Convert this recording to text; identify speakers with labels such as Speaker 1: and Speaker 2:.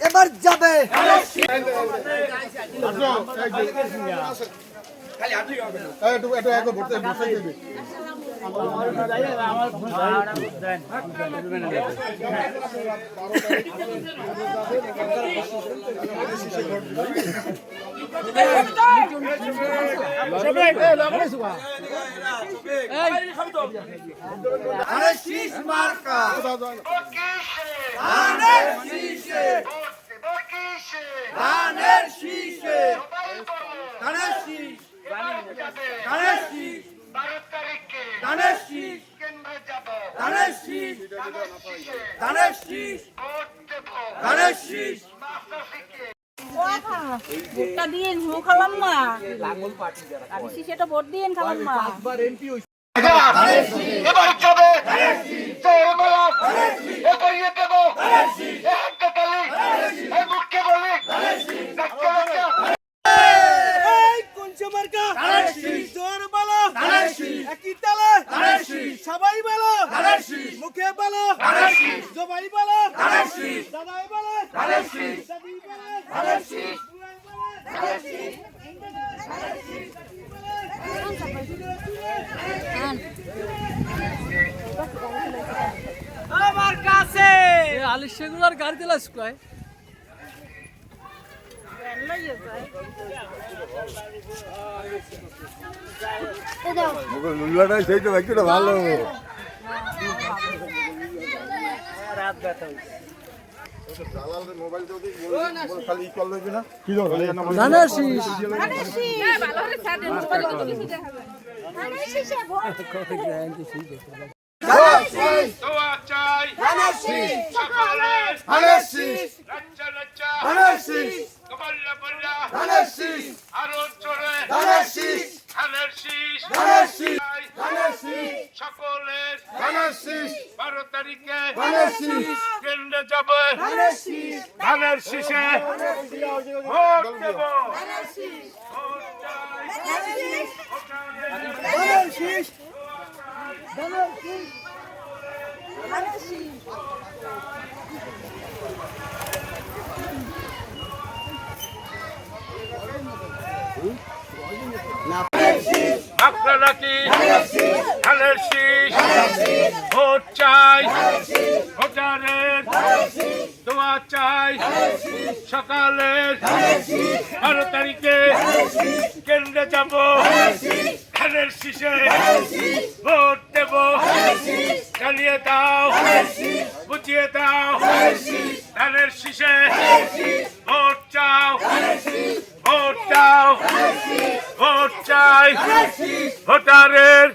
Speaker 1: এবার যাবে
Speaker 2: ভোটটা দিন খালাম না সেটা ভোট দিন খালাম না
Speaker 1: সবাই বলো মুখে বলো সবাই বলো দাদাই বলো
Speaker 3: আমার কাছে আলিশ সেগুলার গাড়ি দিলাস কয়
Speaker 4: সেই তো ব্যক্তিটা ভালো
Speaker 5: সকলের 12 তারিখে কেন্দ্রে যাবে ধানের শীষে ভোট দেব আপনারা কি ধানের শীষ ভোট চাই ভোটারের দোয়া চাই সকালের 12 তারিখে কেন্দ্রে যাব ধানের শীষে ভোট দেব চালিয়ে দাও বুঝিয়ে দাও ধানের শীষে ভোট চাও ভোট চাও ভোট চাই ভোটারের